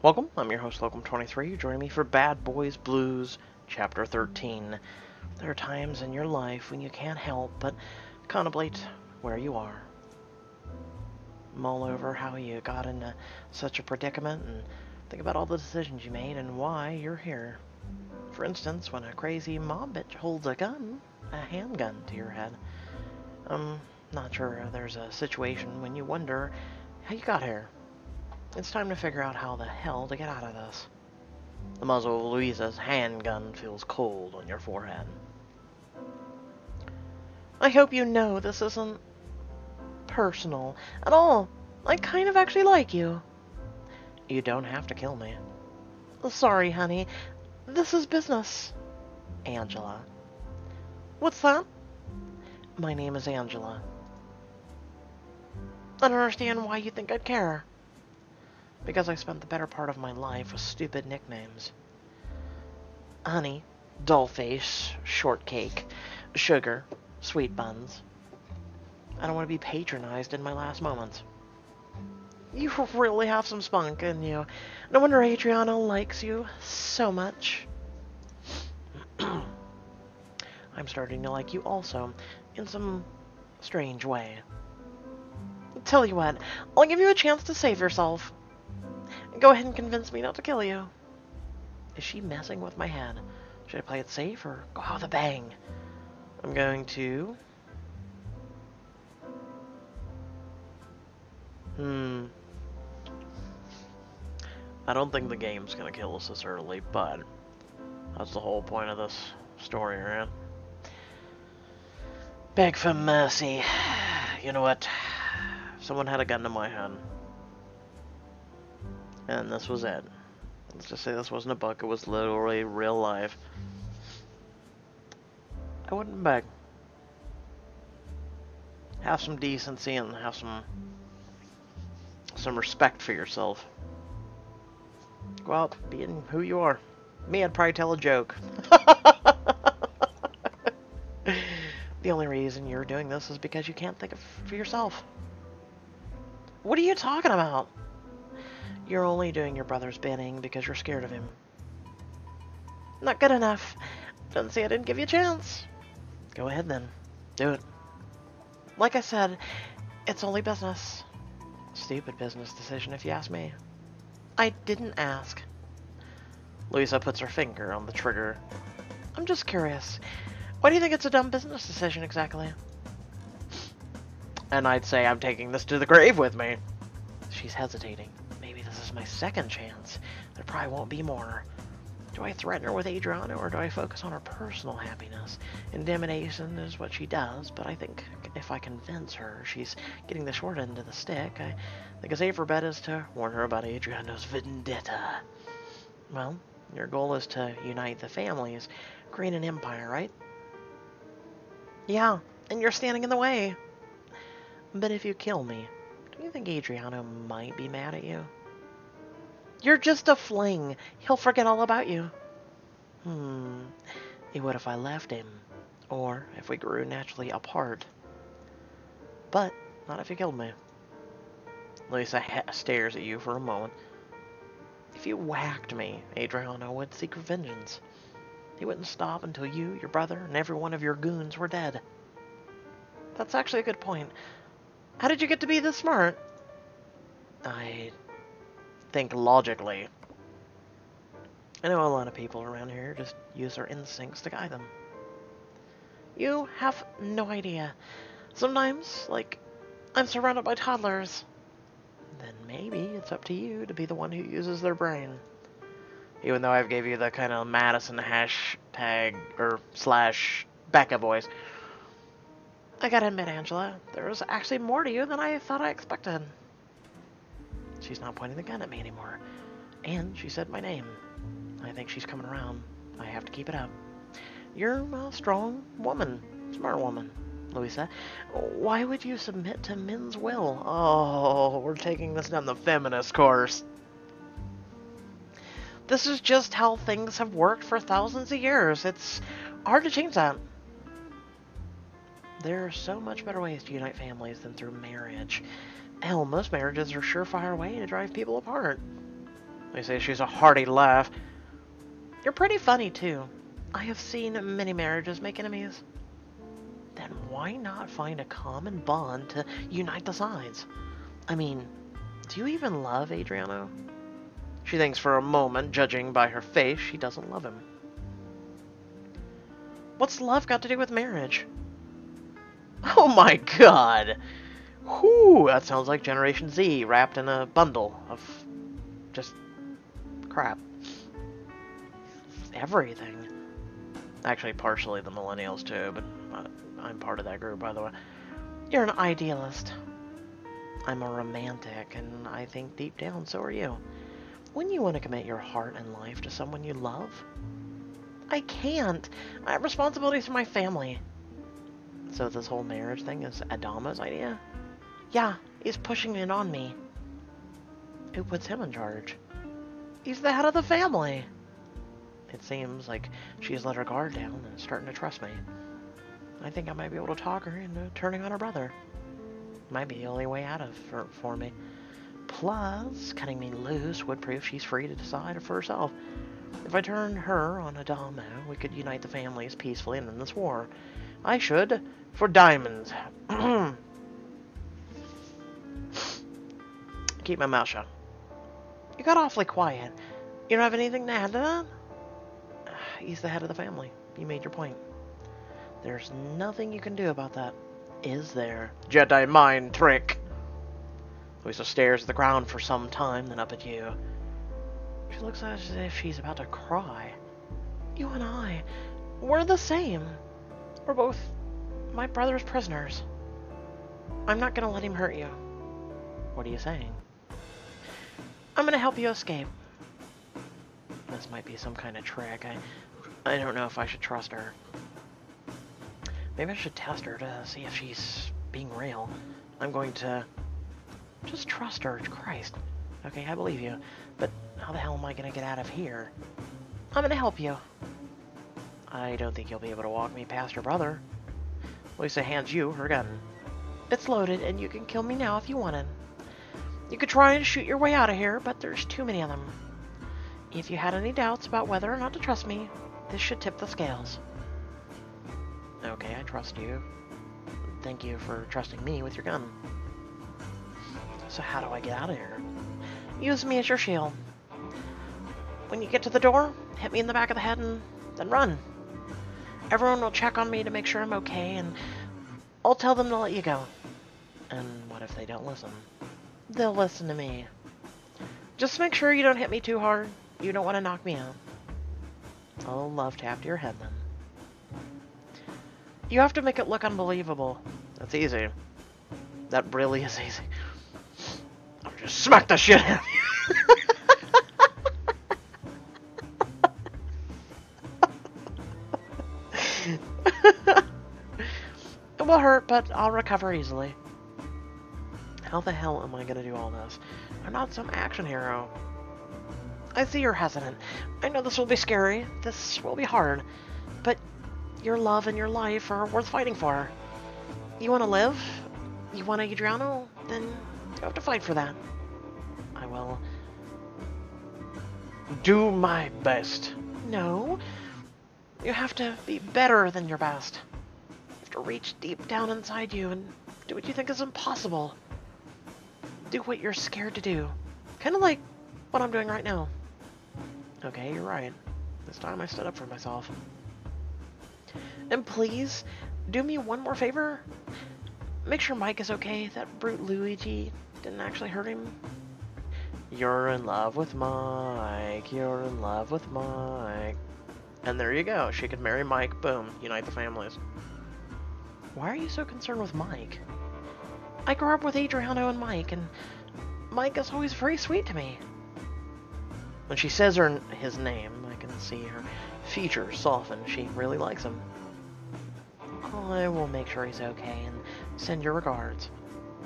Welcome, I'm your host, Locum23. Join me for Bad Boys Blues, Chapter 13. There are times in your life when you can't help but contemplate where you are. Mull over how you got into such a predicament and think about all the decisions you made and why you're here. For instance, when a crazy mob bitch holds a gun, a handgun to your head. I'm not sure there's a situation when you wonder how you got here. It's time to figure out how the hell to get out of this. The muzzle of Louise's handgun feels cold on your forehead. I hope you know this isn't personal at all. I kind of actually like you. You don't have to kill me. Sorry, honey. This is business. Angela. What's that? My name is Angela. I don't understand why you think I'd care. Because I spent the better part of my life with stupid nicknames. Honey, dollface, shortcake, sugar, sweet buns. I don't want to be patronized in my last moments. You really have some spunk in you. No wonder Adriano likes you so much. I'm starting to like you also, in some strange way. Tell you what, I'll give you a chance to save yourself. Go ahead and convince me not to kill you. Is she messing with my head? Should I play it safe or go out with a bang? I'm going to... I don't think the game's gonna kill us this early, but that's the whole point of this story, right? Beg for mercy. You know what? Someone had a gun to my head. And this was it. Let's just say this wasn't a book, it was literally real life. I wouldn't beg. Have some decency and have some respect for yourself. Go out being who you are. Me, I'd probably tell a joke. The only reason you're doing this is because you can't think of for yourself. What are you talking about? You're only doing your brother's bidding because you're scared of him. Not good enough. Don't say I didn't give you a chance. Go ahead then. Do it. Like I said, it's only business. Stupid business decision if you ask me. I didn't ask. Louisa puts her finger on the trigger. I'm just curious. Why do you think it's a dumb business decision exactly? And I'd say I'm taking this to the grave with me. She's hesitating. Maybe this is my second chance. There probably won't be more. Do I threaten her with Adriano, or do I focus on her personal happiness? Intimidation is what she does, but I think if I convince her she's getting the short end of the stick, I think a safer bet is to warn her about Adriano's vendetta. Well, your goal is to unite the families, create an empire, right? Yeah, and you're standing in the way. But if you kill me, do you think Adriano might be mad at you? You're just a fling. He'll forget all about you. He would if I left him. Or if we grew naturally apart. But not if you killed me. Lisa stares at you for a moment. If you whacked me, Adriano would seek vengeance. He wouldn't stop until you, your brother, and every one of your goons were dead. That's actually a good point. How did you get to be this smart? I think logically. I know a lot of people around here just use their instincts to guide them. You have no idea. Sometimes, like, I'm surrounded by toddlers. Then maybe it's up to you to be the one who uses their brain. Even though I've gave you the kind of Madison hashtag or slash Becca voice. I gotta admit, Angela, there was actually more to you than I thought I expected. She's not pointing the gun at me anymore. And she said my name. I think she's coming around. I have to keep it up. You're a strong woman. Smart woman, Louisa. Why would you submit to men's will? Oh, we're taking this down the feminist course. This is just how things have worked for thousands of years. It's hard to change that. There are so much better ways to unite families than through marriage. Hell, most marriages are a surefire way to drive people apart. They say she's a hearty laugh. You're pretty funny, too. I have seen many marriages make enemies. Then why not find a common bond to unite the sides? I mean, do you even love Adriano? She thinks for a moment, judging by her face, she doesn't love him. What's love got to do with marriage? Oh my god! Whew, that sounds like Generation Z wrapped in a bundle of just crap. Everything. Actually, partially the millennials too, but I'm part of that group, by the way. You're an idealist. I'm a romantic, and I think deep down so are you. Wouldn't you want to commit your heart and life to someone you love? I can't. I have responsibilities for my family. So this whole marriage thing is Adama's idea? Yeah, he's pushing it on me. Who puts him in charge? He's the head of the family. It seems like she's let her guard down and is starting to trust me. I think I might be able to talk her into turning on her brother. Might be the only way out of her for me. Plus, cutting me loose would prove she's free to decide for herself. If I turn her on Adamo, we could unite the families peacefully and end this war. I should, for diamonds. Keep my mouth shut. You got awfully quiet. You don't have anything to add to that? He's the head of the family. You made your point. There's nothing you can do about that, is there? Jedi mind trick. Louisa stares at the ground for some time, then up at you. She looks as if she's about to cry. You and I, we're the same. We're both my brother's prisoners. I'm not gonna let him hurt you. What are you saying? I'm gonna help you escape. This might be some kind of trick. I don't know if I should trust her. Maybe I should test her to see if she's being real. I'm going to just trust her. Christ. Okay, I believe you. But how the hell am I going to get out of here? I'm going to help you. I don't think you'll be able to walk me past your brother. Lisa hands you her gun. It's loaded, and you can kill me now if you wanted. You could try and shoot your way out of here, but there's too many of them. If you had any doubts about whether or not to trust me, this should tip the scales. Okay, I trust you. Thank you for trusting me with your gun. So how do I get out of here? Use me as your shield. When you get to the door, hit me in the back of the head and then run. Everyone will check on me to make sure I'm okay, and I'll tell them to let you go. And what if they don't listen? They'll listen to me. Just make sure you don't hit me too hard. You don't want to knock me out. I'll love tap to your head then. You have to make it look unbelievable. That's easy. That really is easy. I'll just smack the shit out of you. It will hurt, but I'll recover easily. How the hell am I gonna do all this? I'm not some action hero. I see you're hesitant. I know this will be scary. This will be hard. But your love and your life are worth fighting for. You want to live? You want Adriano? Then you have to fight for that. I will do my best. No. You have to be better than your best. You have to reach deep down inside you and do what you think is impossible. Do what you're scared to do. Kind of like what I'm doing right now. Okay, you're right. This time I stood up for myself. And please, do me one more favor. Make sure Mike is okay. That brute Luigi didn't actually hurt him. You're in love with Mike. You're in love with Mike. And there you go. She could marry Mike. Boom. Unite the families. Why are you so concerned with Mike? I grew up with Adriano and Mike, and Mike is always very sweet to me. When she says his name, I can see her features soften. She really likes him. I will make sure he's okay and send your regards.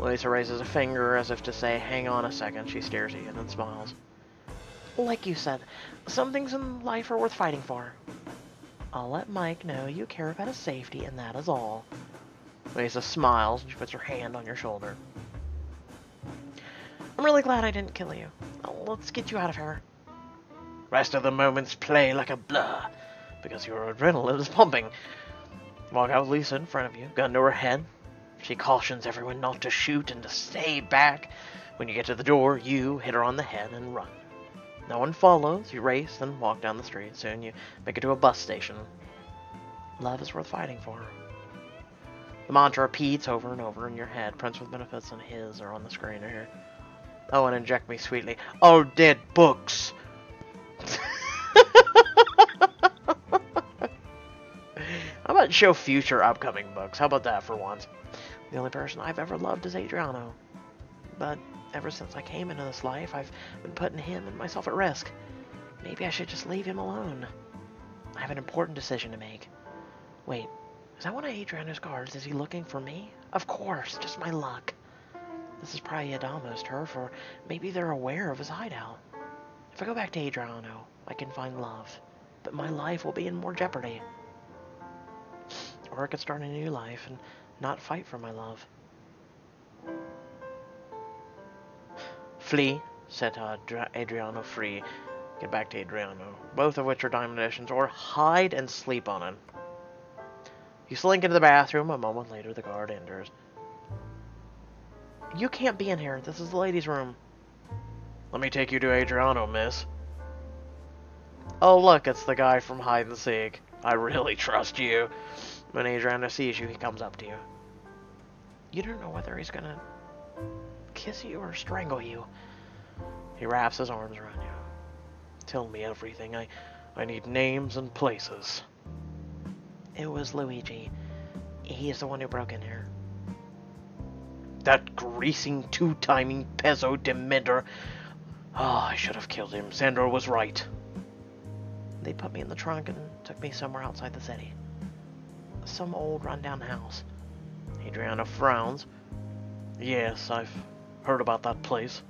Louisa raises a finger as if to say, hang on a second. She stares at you and then smiles. Like you said, some things in life are worth fighting for. I'll let Mike know you care about his safety, and that is all. Louisa smiles and she puts her hand on your shoulder. I'm really glad I didn't kill you. I'll let's get you out of here. Rest of the moments play like a blur, because your adrenaline is pumping. Walk out with Lisa in front of you, gun to her head. She cautions everyone not to shoot and to stay back. When you get to the door, you hit her on the head and run. No one follows. You race and walk down the street. Soon you make it to a bus station. Love is worth fighting for. The mantra repeats over and over in your head. Prints with benefits and his are on the screen right here. Oh, and inject me sweetly. Oh, dead books! How about show future upcoming books? How about that for once? The only person I've ever loved is Adriano. But ever since I came into this life, I've been putting him and myself at risk. Maybe I should just leave him alone. I have an important decision to make. Wait, is that one of Adriano's guards? Is he looking for me? Of course, just my luck. This is probably Adamo's turf, or maybe they're aware of his hideout. If I go back to Adriano, I can find love, but my life will be in more jeopardy. Or I could start a new life and not fight for my love. Flee, said Adriano, free. Get back to Adriano, both of which are diamond editions, or hide and sleep on it. You slink into the bathroom. A moment later, the guard enters. You can't be in here. This is the ladies' room. Let me take you to Adriano, miss. Oh, look, it's the guy from Hide and Seek. I really trust you. When Adriano sees you, he comes up to you. You don't know whether he's gonna kiss you or strangle you. He wraps his arms around you. Tell me everything. I need names and places. It was Luigi. He's the one who broke in here. That greasing, two-timing pezzo dementor. Oh, I should have killed him. Sandra was right. They put me in the trunk and took me somewhere outside the city. Some old rundown house. Adriano frowns. Yes, I've heard about that place.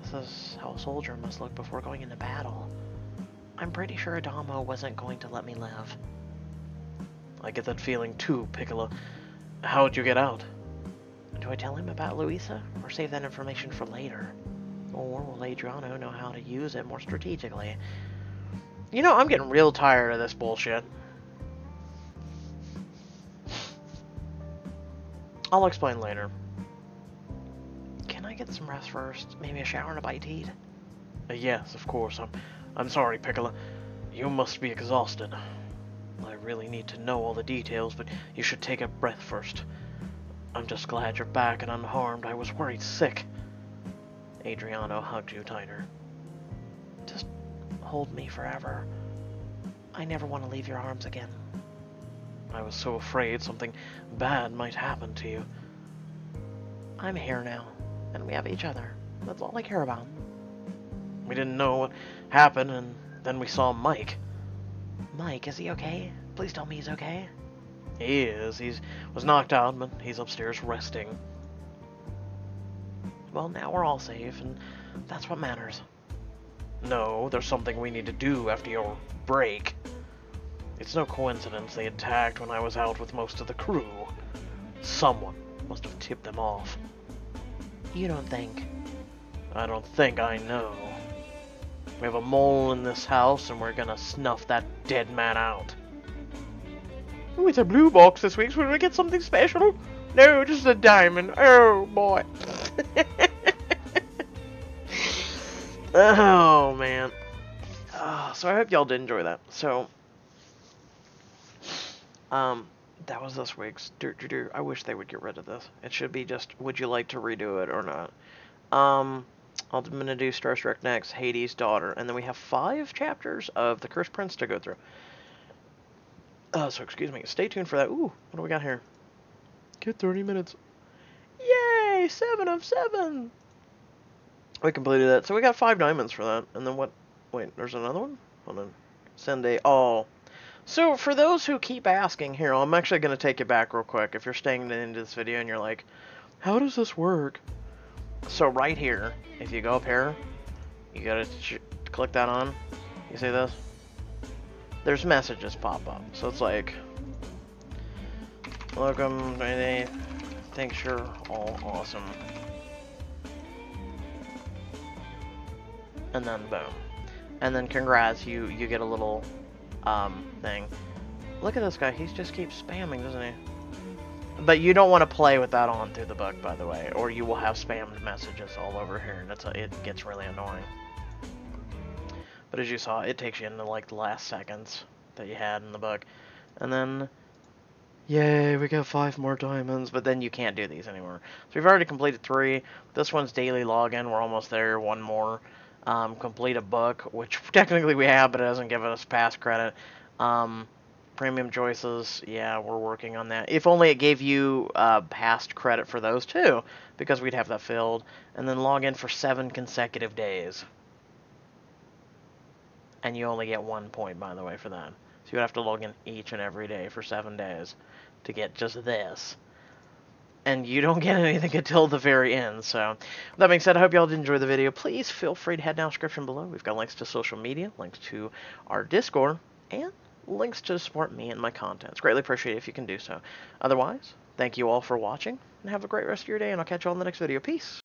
This is how a soldier must look before going into battle. I'm pretty sure Adamo wasn't going to let me live. I get that feeling too, Piccolo. How'd you get out? Do I tell him about Louisa, or save that information for later? Or will Adriano know how to use it more strategically? You know, I'm getting real tired of this bullshit. I'll explain later. Can I get some rest first? Maybe a shower and a bite to eat? Yes, of course. I'm sorry, Piccolo. You must be exhausted. I really need to know all the details, but you should take a breath first. I'm just glad you're back and unharmed. I was worried sick. Adriano hugged you tighter. Just hold me forever. I never want to leave your arms again. I was so afraid something bad might happen to you. I'm here now, and we have each other. That's all I care about. We didn't know what happened, and then we saw Mike. Mike, is he okay? Please tell me he's okay. He is. He was knocked out, but he's upstairs resting. Well, now we're all safe, and that's what matters. No, there's something we need to do after your break. It's no coincidence they attacked when I was out with most of the crew. Someone must have tipped them off. You don't think? I don't think, I know. We have a mole in this house, and we're gonna snuff that dead man out. Oh, it's a blue box this week, so will we get something special? No, just a diamond. Oh, boy. Oh, man. So I hope y'all did enjoy that. So, that was this week's I wish they would get rid of this. It should be just, would you like to redo it or not? I'm gonna do Star Trek next, Hades' Daughter, and then we have 5 chapters of The Cursed Prince to go through. So excuse me, stay tuned for that. Ooh, what do we got here? Get 30 minutes. Yay! 7 of 7! We completed that. So we got 5 diamonds for that. And then what? Wait, there's another one? Hold on. Send a... Oh. So for those who keep asking, here, I'm actually going to take you back real quick. If you're staying into this video and you're like, how does this work? So right here, if you go up here, you got to click that on. You see this? There's messages pop up. So it's like, welcome, thanks, you're all awesome. and then boom. And then congrats, you get a little thing. Look at this guy, he just keeps spamming, doesn't he? But you don't want to play with that on through the book, by the way, or you will have spammed messages all over here, and it gets really annoying. But as you saw, it takes you into like the last seconds that you had in the book. And then, yay, we got 5 more diamonds, but then you can't do these anymore. So we've already completed 3. This one's daily login, we're almost there, 1 more. Complete a book, which technically we have, but it doesn't give us pass credit. Premium choices, yeah, we're working on that. If only it gave you past credit for those too, because we'd have that filled. And then log in for 7 consecutive days. And you only get 1 point, by the way, for that. So you would have to log in each and every day for 7 days to get just this. And you don't get anything until the very end. So, with that being said, I hope y'all did enjoy the video. Please feel free to head down the description below. We've got links to social media, links to our Discord, and links to support me and my content. It's greatly appreciated if you can do so. Otherwise, thank you all for watching, and have a great rest of your day, and I'll catch you all in the next video. Peace!